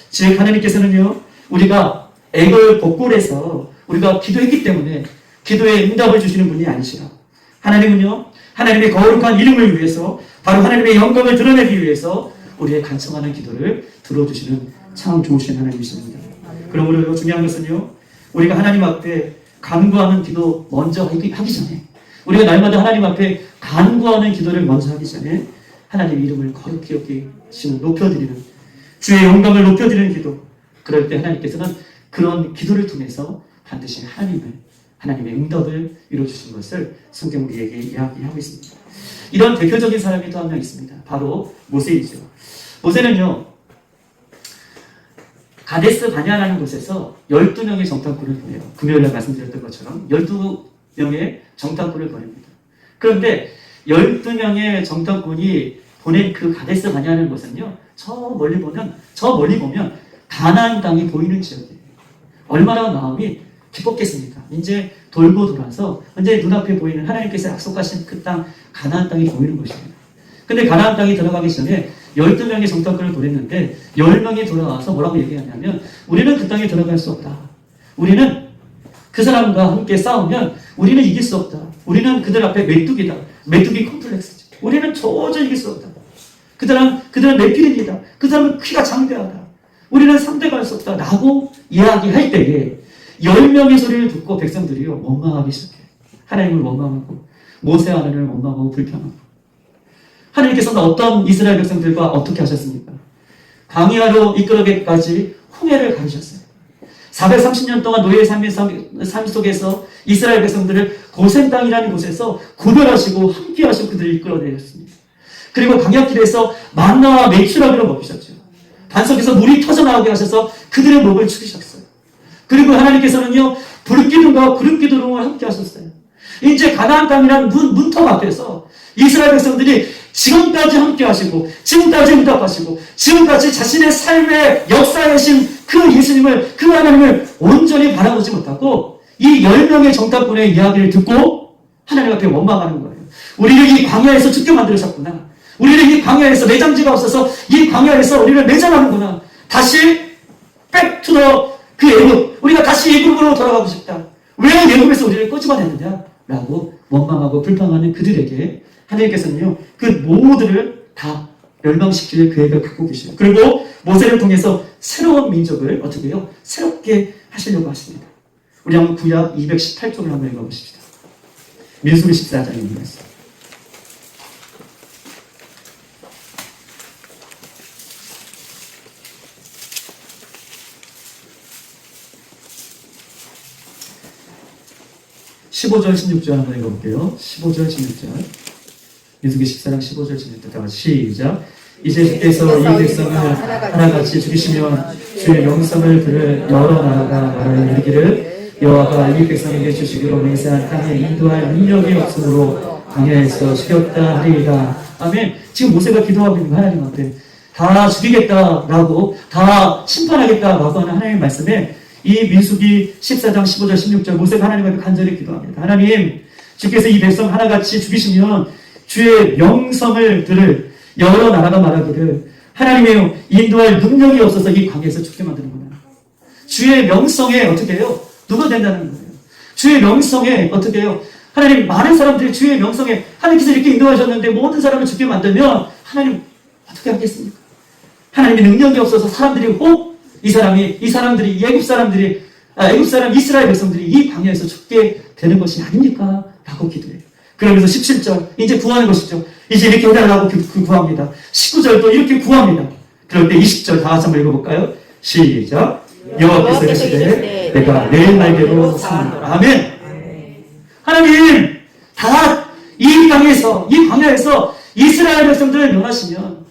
즉 하나님께서는요, 우리가 애걸복걸해서 우리가 기도했기 때문에 기도의 응답을 주시는 분이 아니시라. 하나님은요, 하나님의 거룩한 이름을 위해서, 바로 하나님의 영광을 드러내기 위해서 우리의 간청하는 기도를 들어주시는 참 좋으신 하나님이십니다. 그러므로 중요한 것은요, 우리가 하나님 앞에 간구하는 기도 먼저 하기 전에, 우리가 날마다 하나님 앞에 간구하는 기도를 먼저 하기 전에 하나님의 이름을 거룩히 여기시는, 높여드리는, 주의 영광을 높여드리는 기도, 그럴 때 하나님께서는 그런 기도를 통해서 반드시 하나님의 응답을 이루어주신 것을 성경 우리에게 이야기하고 있습니다. 이런 대표적인 사람이 또 한 명 있습니다. 바로 모세이죠. 모세는요, 가데스 바냐라는 곳에서 12명의 정탐꾼을 보내요. 금요일에 말씀드렸던 것처럼 12명의 정탐꾼을 보냅니다. 그런데 12명의 정탐꾼이 보낸 그 가데스 바냐라는 곳은요, 저 멀리 보면 가나안 땅이 보이는 지역이에요. 얼마나 마음이 기뻤겠습니까? 이제 돌고 돌아서 이제 눈앞에 보이는 하나님께서 약속하신 그 땅, 가나안 땅이 보이는 것입니다. 근데 가나안 땅이 들어가기 전에 12명의 정탐꾼을 보냈는데 10명이 돌아와서 뭐라고 얘기하냐면, 우리는 그 땅에 들어갈 수 없다. 우리는 그 사람과 함께 싸우면 우리는 이길 수 없다. 우리는 그들 앞에 메뚜기다. 메뚜기 콤플렉스지. 우리는 도저히 이길 수 없다. 그들은 네피림이다. 그 사람은 키가 장대하다. 우리는 상대할 수 없다. 라고 이야기할 때에 10명의 소리를 듣고 백성들이요, 원망하기 시작해요. 하나님을 원망하고, 모세 하나님을 원망하고 불평하고. 하나님께서는 어떤 이스라엘 백성들과 어떻게 하셨습니까? 광야로 이끌어가기까지 홍해를 가르셨어요. 430년 동안 노예의 삶 속에서 이스라엘 백성들을 고센 땅이라는 곳에서 구별하시고 함께하시고 그들을 이끌어내셨습니다. 그리고 광야길에서 만나와 메추라기를 먹이셨죠. 반석에서 물이 터져나오게 하셔서 그들의 목을 축이셨어요. 그리고 하나님께서는요, 불기둥과 구름기둥을 함께 하셨어요. 이제 가나안 땅이라는 문턱 앞에서 이스라엘 백성들이 지금까지 함께 하시고, 지금까지 응답하시고, 지금까지 자신의 삶의 역사에 신 그 예수님을, 그 하나님을 온전히 바라보지 못하고, 이 10명의 정탐꾼의 이야기를 듣고 하나님 앞에 원망하는 거예요. 우리를 이 광야에서 죽게 만들으셨구나. 우리를 이 광야에서 내장지가 없어서 이 광야에서 우리를 매장하는구나. 다시 백투더 그 애굽, 우리가 다시 애굽으로 돌아가고 싶다. 왜 애굽에서 우리를 끄집어냈느냐? 라고 원망하고 불평하는 그들에게 하나님께서는요, 그 모두를 다 멸망시킬 계획을 갖고 계시죠. 그리고 모세를 통해서 새로운 민족을 어떻게 해요? 새롭게 하시려고 하십니다. 우리 한번 구약 218쪽을 한번 읽어보십시다. 민수기 14장입니다. 15절, 16절 한번 읽어볼게요. 15절, 16절. 민수기 14장 15절, 16절 다 같이 시작. 이제 주께서 이 백성을 하나같이 죽이시면 주의 명성을 들을 여러 나라가 말하여 이르기를 여호와가 이 백성에게 주시기로 맹세한 땅에 인도할 능력이 없으므로 광야에서 죽였다 하리이다. 아멘. 지금 모세가 기도하고 있는 하나님 앞에 다 죽이겠다라고, 다 심판하겠다라고 하는 하나님의 말씀에 이 민수기 14장 15절 16절 모세가 하나님 앞에 간절히 기도합니다. 하나님, 주께서 이 백성 하나같이 죽이시면 주의 명성을 들을 여러 나라가 말하기를 하나님의 인도할 능력이 없어서 이 광야에서 죽게 만드는구나. 주의 명성에 어떻게 해요? 누가 된다는 거예요? 주의 명성에 어떻게 해요? 하나님, 많은 사람들이 주의 명성에 하나님께서 이렇게 인도하셨는데 모든 사람을 죽게 만들면 하나님 어떻게 하겠습니까? 하나님의 능력이 없어서 사람들이 이 사람들이 애굽 사람 이스라엘 백성들이 이 광야에서 죽게 되는 것이 아닙니까? 라고 기도해요. 그러면서 17절 이제 구하는 것이죠. 이제 이렇게 해달라고 구합니다. 19절 또 이렇게 구합니다. 그럴 때 20절 다 같이 한번 읽어볼까요? 시작. 여호와께서 이르시되 내가 내 날개로 삼으노라. 아멘. 하나님, 다 이 광야에서 이스라엘 백성들을 면하시면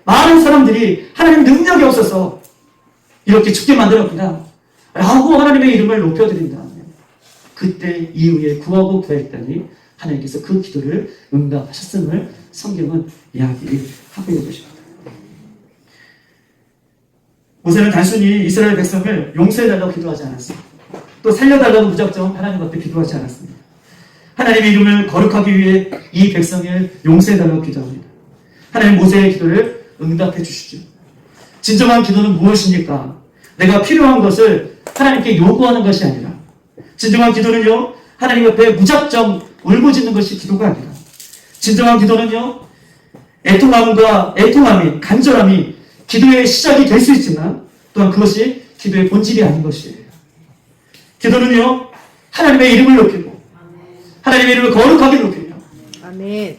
많은 사람들이 하나님 능력이 없어서 이렇게 죽게 만들었구나 라고 하나님의 이름을 높여드린다면 그때 이후에 구하고 구했더니 하나님께서 그 기도를 응답하셨음을 성경은 이야기하고 있는 것입니다. 모세는 단순히 이스라엘 백성을 용서해달라고 기도하지 않았습니다. 또 살려달라고 무작정 하나님 앞에 기도하지 않았습니다. 하나님의 이름을 거룩하기 위해 이 백성을 용서해달라고 기도합니다. 하나님 모세의 기도를 응답해 주시죠. 진정한 기도는 무엇입니까? 내가 필요한 것을 하나님께 요구하는 것이 아니라 진정한 기도는요, 하나님 앞에 무작정 울부짖는 것이 기도가 아니라 진정한 기도는요, 애통함이, 간절함이 기도의 시작이 될 수 있지만 또한 그것이 기도의 본질이 아닌 것이에요. 기도는요, 하나님의 이름을 높이고 하나님의 이름을 거룩하게 높이며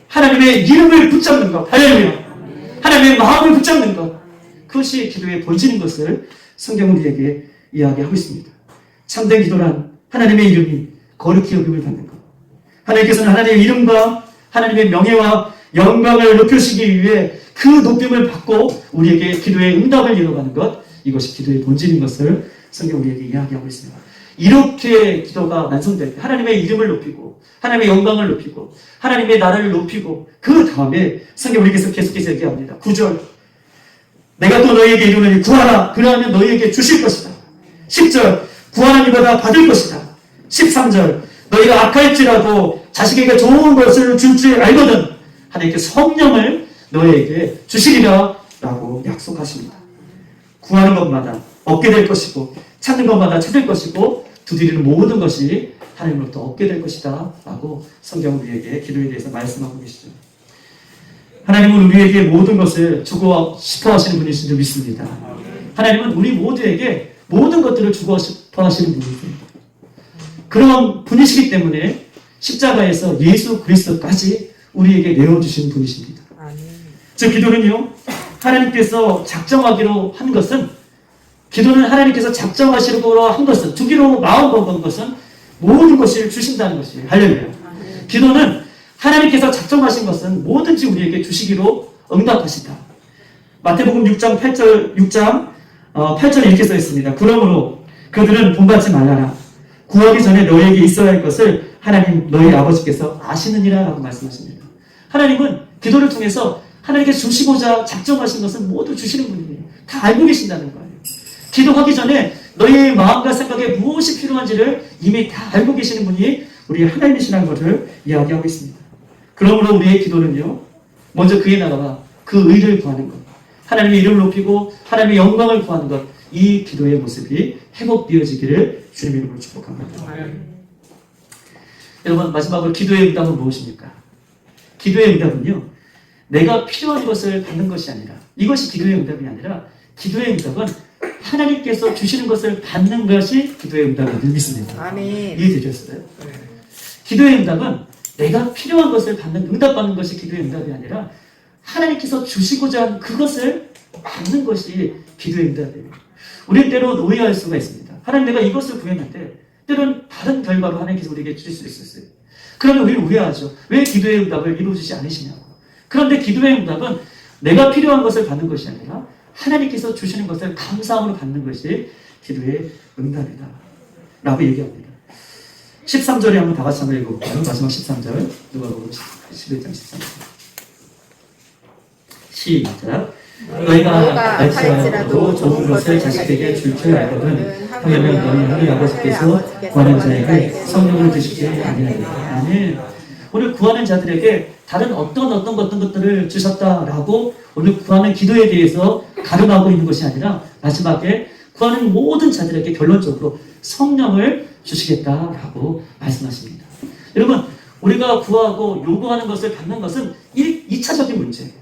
하나님의 이름을 붙잡는 것, 할렐루야. 하나님의 마음을 붙잡는 것, 그것이 기도의 본질인 것을 성경은 우리에게 이야기하고 있습니다. 참된 기도란 하나님의 이름이 거룩히 여김을 받는 것. 하나님께서는 하나님의 이름과 하나님의 명예와 영광을 높이시기 위해 그 높임을 받고 우리에게 기도의 응답을 이뤄가는 것, 이것이 기도의 본질인 것을 성경 우리에게 이야기하고 있습니다. 이렇게 기도가 완성될 때 하나님의 이름을 높이고 하나님의 영광을 높이고 하나님의 나라를 높이고 그 다음에 성경 우리께서 계속해서 얘기합니다. 9절 내가 또 너희에게 이루노니 구하라 그러하면 너희에게 주실 것이다. 10절 구하는 이보다 받을 것이다. 13절 너희가 악할지라도 자식에게 좋은 것을 줄 줄 알거든 하나님께 성령을 너희에게 주시리라 라고 약속하십니다. 구하는 것마다 얻게 될 것이고 찾는 것마다 찾을 것이고 두드리는 모든 것이 하나님으로부터 얻게 될 것이다 라고 성경은 우리에게 기도에 대해서 말씀하고 계시죠. 하나님은 우리에게 모든 것을 주고 싶어 하시는 분이신 줄 믿습니다. 하나님은 우리 모두에게 모든 것들을 주고 싶어 하시는 분이세요. 그런 분이시기 때문에 십자가에서 예수 그리스도까지 우리에게 내어주신 분이십니다. 즉 기도는요, 하나님께서 작정하기로 한 것은, 기도는 하나님께서 작정하시기로 한 것은, 주기로 마음 먹은 것은 모든 것을 주신다는 것이에요. 할렐루야. 기도는 하나님께서 작정하신 것은 뭐든지 우리에게 주시기로 응답하신다. 마태복음 6장 8절 이렇게 써 있습니다. 그러므로 그들은 본받지 말라라. 구하기 전에 너에게 있어야 할 것을 하나님 너희 아버지께서 아시느니라 라고 말씀하십니다. 하나님은 기도를 통해서 하나님께 주시고자 작정하신 것은 모두 주시는 분이에요. 다 알고 계신다는 거예요. 기도하기 전에 너희의 마음과 생각에 무엇이 필요한지를 이미 다 알고 계시는 분이 우리 하나님이시라는 것을 이야기하고 있습니다. 그러므로 우리의 기도는요, 먼저 그의 나라와 그 의를 구하는 것, 하나님의 이름을 높이고 하나님의 영광을 구하는 것, 이 기도의 모습이 회복되어지기를 주님의 이름으로 축복합니다. 여러분, 마지막으로 기도의 응답은 무엇입니까? 기도의 응답은요, 내가 필요한 것을 받는 것이 아니라, 이것이 기도의 응답이 아니라, 기도의 응답은 하나님께서 주시는 것을 받는 것이 기도의 응답을 믿습니다. 아멘. 이해되셨어요? 기도의 응답은 내가 필요한 것을 응답받는 것이 기도의 응답이 아니라 하나님께서 주시고자 하는 그것을 받는 것이 기도의 응답이에요. 우리는 때로 오해할 수가 있습니다. 하나님, 내가 이것을 구했는데 때로는 다른 결과로 하나님께서 우리에게 주실 수 있었어요. 그러면 우리는 오해하죠. 왜 기도의 응답을 이루어주지 않으시냐고. 그런데 기도의 응답은 내가 필요한 것을 받는 것이 아니라 하나님께서 주시는 것을 감사함으로 받는 것이 기도의 응답이다 라고 얘기합니다. 13절에 한번 다 같이 한번 읽어볼까요? 마지막 13절 누가복음 11장 13절 시작. 너희가 알지라도 좋은 것을 자식에게 줄 줄 알거든 하려면 너희 아버지께서 구하는 자에게 성령을 주시지 아니하리라. 아멘. 오늘 구하는 자들에게 다른 어떤 것들을 주셨다라고 오늘 구하는 기도에 대해서 가름하고 있는 것이 아니라 마지막에 구하는 모든 자들에게 결론적으로 성령을 주시겠다라고 말씀하십니다. 여러분, 우리가 구하고 요구하는 것을 받는 것은 2차적인 문제예요.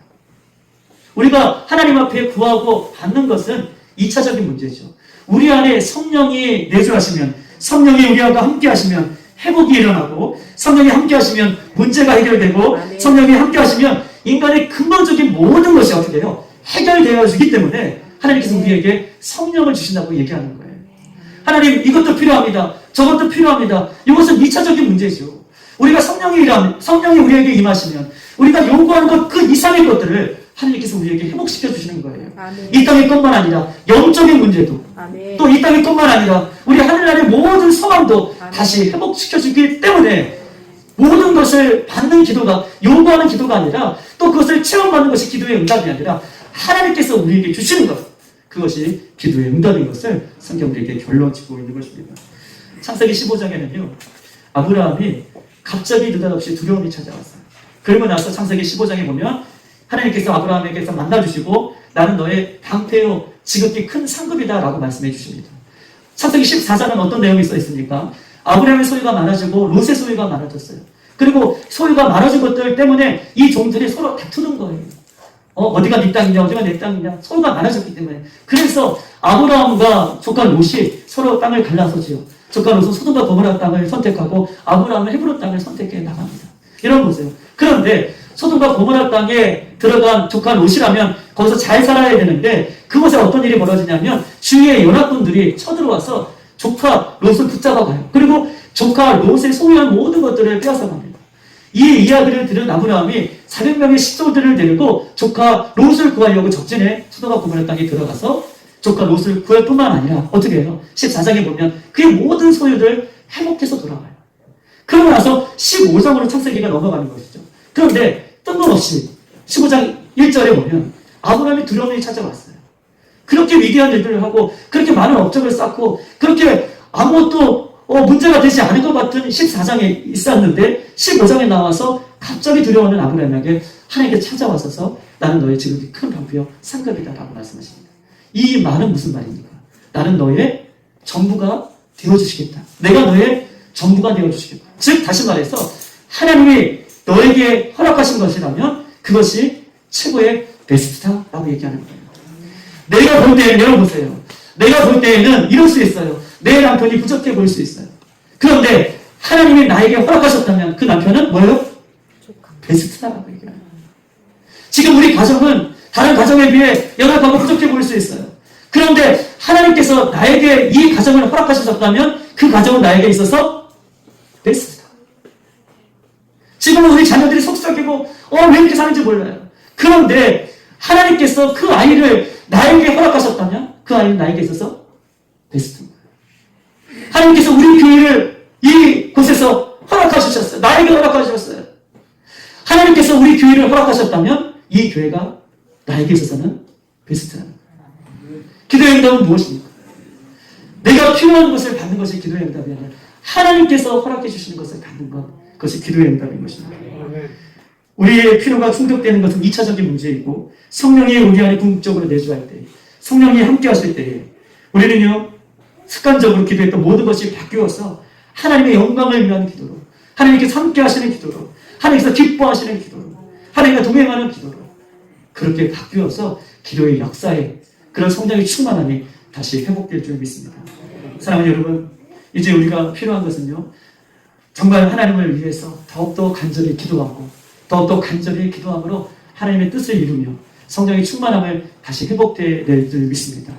우리가 하나님 앞에 구하고 받는 것은 2차적인 문제죠. 우리 안에 성령이 내주하시면, 성령이 우리와 함께 하시면 회복이 일어나고, 성령이 함께 하시면 문제가 해결되고, 성령이 함께 하시면 인간의 근본적인 모든 것이 어떻게 해요? 해결되어지기 때문에 하나님께서 우리에게 성령을 주신다고 얘기하는 거예요. 하나님, 이것도 필요합니다. 저것도 필요합니다. 이것은 2차적인 문제죠. 우리가 성령이 우리에게 임하시면 우리가 요구하는 것 그 이상의 것들을 하나님께서 우리에게 회복시켜 주시는 거예요. 아멘. 이 땅의 것만 아니라 영적인 문제도, 아멘. 또 이 땅의 것만 아니라 우리 하늘나라의 모든 소망도 아멘. 다시 회복시켜 주기 때문에 모든 것을 받는 기도가, 요구하는 기도가 아니라 또 그것을 체험받는 것이 기도의 응답이 아니라 하나님께서 우리에게 주시는 것, 그것이 기도의 응답인 것을 성경 우리에게 결론짓고 있는 것입니다. 창세기 15장에는요, 아브라함이 갑자기 느닷없이 두려움이 찾아왔어요. 그러고 나서 창세기 15장에 보면 하나님께서 아브라함에게서 만나주시고 나는 너의 방패요 지극히 큰 상급이다 라고 말씀해 주십니다. 창세기 14장은 어떤 내용이 써 있습니까? 아브라함의 소유가 많아지고 롯의 소유가 많아졌어요. 그리고 소유가 많아진 것들 때문에 이 종들이 서로 다투는 거예요. 어디가 네 땅이냐, 어디가 내 땅이냐, 소유가 많아졌기 때문에. 그래서 아브라함과 조카 롯이 서로 땅을 갈라서지요. 조카 롯은 소돔과 고모라 땅을 선택하고 아브라함은 헤브론 땅을 선택해 나갑니다. 이런 거죠. 그런데 소돔과 고모라 땅에 들어간 조카 롯이라면 거기서 잘 살아야 되는데 그곳에 어떤 일이 벌어지냐면 주위의 연합군들이 쳐들어와서 조카 롯을 붙잡아가요. 그리고 조카 롯의 소유한 모든 것들을 빼앗아갑니다. 이 이야기를 들은 아브라함이 400명의 식솔들을 데리고 조카 롯을 구하려고 적진에 소돔과 고모라 땅에 들어가서 조카 롯을 구할 뿐만 아니라 어떻게 해요? 14장에 보면 그의 모든 소유를 회복해서 돌아가요. 그러고 나서 15장으로 창세기가 넘어가는 것이죠. 그런데 뜬금없이 15장 1절에 보면 아브라함이 두려움이 찾아왔어요. 그렇게 위대한 일들을 하고 그렇게 많은 업적을 쌓고 그렇게 아무것도 문제가 되지 않을 것 같은 14장에 있었는데 15장에 나와서 갑자기 두려워하는 아브라함에게 하나님께 찾아와서 나는 너의 지극히 큰 방패요 상급이다 라고 말씀하십니다. 이 말은 무슨 말입니까? 나는 너의 전부가 되어주시겠다. 내가 너의 전부가 되어주시겠다. 즉 다시 말해서 하나님이 너에게 허락하신 것이라면 그것이 최고의 베스트다라고 얘기하는 거예요. 내가 볼 때에는, 여러분 보세요. 내가 볼 때에는 이럴 수 있어요. 내 남편이 부족해 보일 수 있어요. 그런데 하나님이 나에게 허락하셨다면 그 남편은 뭐예요? 베스트다라고 얘기해요. 지금 우리 가정은 다른 가정에 비해 연약하고 부족해 보일 수 있어요. 그런데 하나님께서 나에게 이 가정을 허락하셨다면 그 가정은 나에게 있어서 베스트다. 지금은 우리 자녀들이 속썩이고 왜 이렇게 사는지 몰라요. 그런데 하나님께서 그 아이를 나에게 허락하셨다면 그 아이는 나에게 있어서 베스트인 거예요. 하나님께서 우리 교회를 이곳에서 허락하셨어요. 나에게 허락하셨어요. 하나님께서 우리 교회를 허락하셨다면 이 교회가 나에게 있어서는 베스트라는 거예요. 기도의 응답은 무엇입니까? 내가 필요한 것을 받는 것이 기도의 응답이 아니라 하나님께서 허락해 주시는 것을 받는 것, 그것이 기도의 응답인 것입니다. 우리의 필요가 충족되는 것은 2차적인 문제이고, 성령이 우리 안에 궁극적으로 내주할 때, 성령이 함께 하실 때에 우리는요 습관적으로 기도했던 모든 것이 바뀌어서 하나님의 영광을 위한 기도로, 하나님께서 함께 하시는 기도로, 하나님께서 기뻐하시는 기도로, 하나님과 동행하는 기도로 그렇게 바뀌어서 기도의 역사에 그런 성장의 충만함이 다시 회복될 줄 믿습니다. 사랑하는 여러분, 이제 우리가 필요한 것은요 정말 하나님을 위해서 더욱더 간절히 기도하고 더욱더 간절히 기도함으로 하나님의 뜻을 이루며 성장의 충만함을 다시 회복될 줄 믿습니다.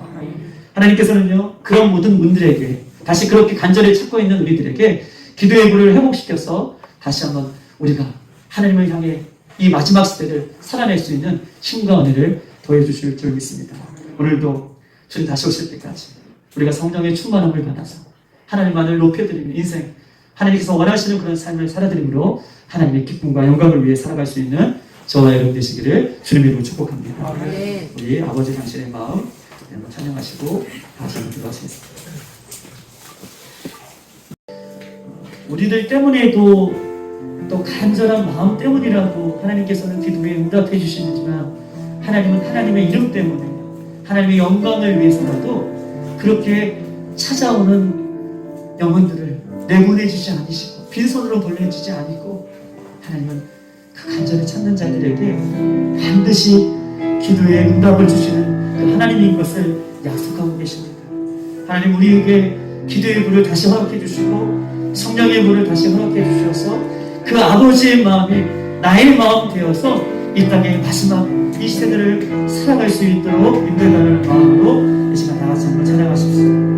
하나님께서는요 그런 모든 분들에게 다시 그렇게 간절히 찾고 있는 우리들에게 기도의 불을 회복시켜서 다시 한번 우리가 하나님을 향해 이 마지막 시대를 살아낼 수 있는 힘과 은혜를 더해주실 줄 믿습니다. 오늘도 주님 다시 오실 때까지 우리가 성령의 충만함을 받아서 하나님만을 높여드리는 인생, 하나님께서 원하시는 그런 삶을 살아드림으로 하나님의 기쁨과 영광을 위해 살아갈 수 있는 저와 여러분 되시기를 주님의 이름으로 축복합니다. 아멘. 우리 아버지 당신의 마음 한번 찬양하시고 다시 한번 기도하시겠습니다. 우리들 때문에도 또 간절한 마음 때문이라도 하나님께서는 기도에 응답해 주시지만 하나님은 하나님의 이름 때문에 하나님의 영광을 위해서라도 그렇게 찾아오는 영혼들을 내보내주지 않으시고 빈손으로 보내주지 않고 하나님은 그 간절히 찾는 자들에게 반드시 기도에 응답을 주시는 그 하나님인 것을 약속하고 계십니다. 하나님 우리에게 기도의 불을 다시 허락해 주시고 성령의 불을 다시 허락해 주셔서 그 아버지의 마음이 나의 마음 되어서 이 땅의 마지막 이 시대들을 살아갈 수 있도록 인도해달라는 마음으로 이 시간 다 같이 한번 찬양하십시오.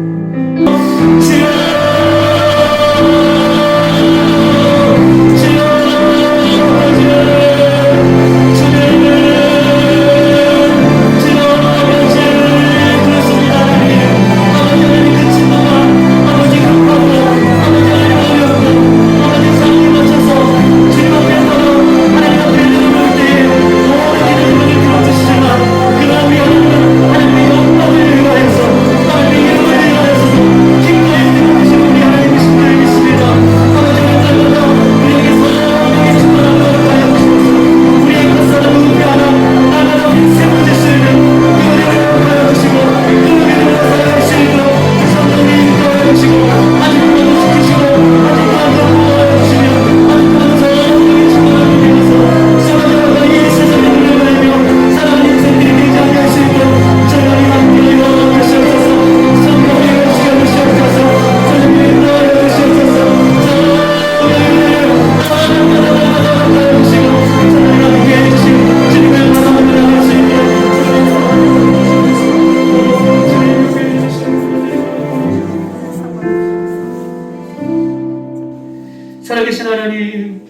살아계신 하나님,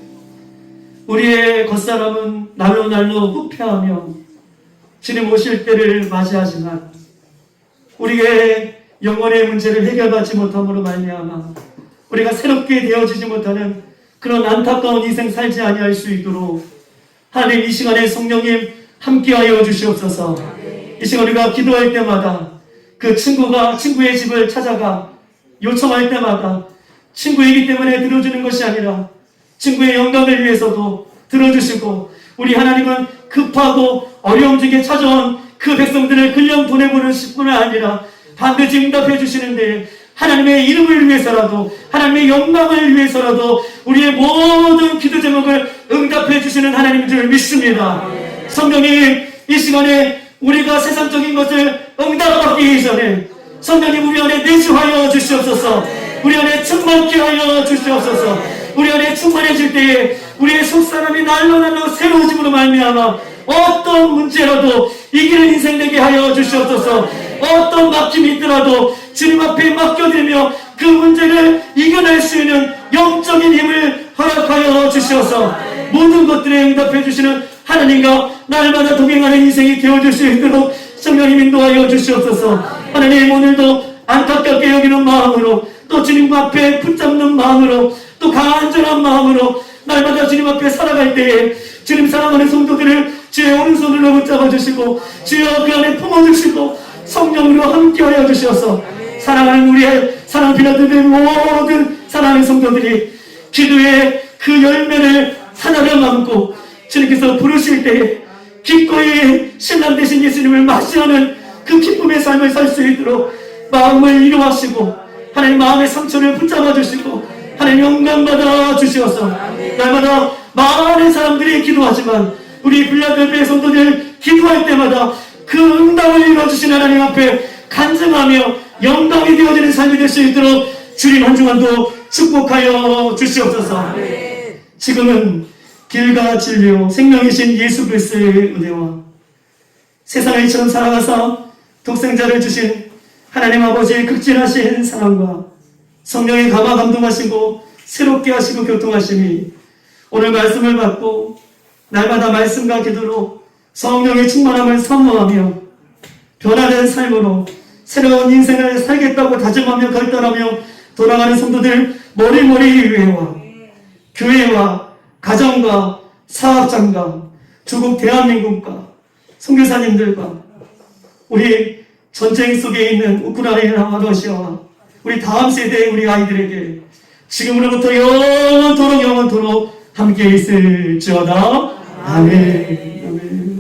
우리의 겉사람은 날로 날로 후퇴하며 주님 오실 때를 맞이하지만 우리의 영혼의 문제를 해결받지 못함으로 말미암아 우리가 새롭게 되어지지 못하는 그런 안타까운 인생 살지 아니할 수 있도록 하나님 이 시간에 성령님 함께하여 주시옵소서. 이 시간 우리가 기도할 때마다 그 친구가 친구의 집을 찾아가 요청할 때마다 친구이기 때문에 들어주는 것이 아니라 친구의 영광을 위해서도 들어주시고 우리 하나님은 급하고 어려움 중에 찾아온 그 백성들을 그냥 보내보는 뿐 아니라 반드시 응답해 주시는데 하나님의 이름을 위해서라도 하나님의 영광을 위해서라도 우리의 모든 기도 제목을 응답해 주시는 하나님인 줄 믿습니다. 성령님 이 시간에 우리가 세상적인 것을 응답받기 이전에 성령님 우리 안에 내주하여 주시옵소서. 우리 안에 충만케 하여 주시옵소서. 우리 안에 충만해질 때에 우리의 속사람이 날로 날로 새로워짐으로 말미암아 어떤 문제라도 이기는 인생 되게 하여 주시옵소서. 어떤 막힘이 있더라도 주님 앞에 맡겨드리며 그 문제를 이겨낼 수 있는 영적인 힘을 허락하여 주시옵소서. 모든 것들에 응답해 주시는 하나님과 날마다 동행하는 인생이 되어줄 수 있도록 성령님 인도하여 주시옵소서. 하나님 오늘도 안타깝게 여기는 마음으로 또 주님 앞에 붙잡는 마음으로 또 간절한 마음으로 날마다 주님 앞에 살아갈 때에 주님 사랑하는 성도들을 주의 오른손으로 붙잡아 주시고 주여 그 안에 품어주시고 성령으로 함께하여 주셔서 사랑하는 우리의 사랑 빌라델피아 모든 사랑하는 성도들이 기도의 그 열매를 하나로 남고 주님께서 부르실 때에 기꺼이 신랑 되신 예수님을 맞이하는 그 기쁨의 삶을 살 수 있도록 마음을 이루하시고 하나님 마음의 상처를 붙잡아 주시고 하나님 영광 받아 주시어서 날마다 많은 사람들이 기도하지만 우리 빌라델피아 성도들 기도할 때마다 그 응답을 이루어주신 하나님 앞에 간증하며 영광이 되어지는 삶이 될 수 있도록 주님 한 주간도 축복하여 주시옵소서. 지금은 길과 진리요 생명이신 예수 그리스도의 은혜와 세상을 이처럼 살아가사 독생자를 주신 하나님 아버지의 극진하신 사랑과 성령의 감화 감동하시고 새롭게 하시고 교통하심이 오늘 말씀을 받고 날마다 말씀과 기도로 성령의 충만함을 사모하며 변화된 삶으로 새로운 인생을 살겠다고 다짐하며 결단하며 돌아가는 성도들 머리머리 위에와 교회와 가정과 사업장과 조국 대한민국과 선교사님들과 우리 전쟁 속에 있는 우크라이나와 러시아와 우리 다음 세대의 우리 아이들에게 지금으로부터 영원토록 함께 있을지어다. 아멘. 아멘.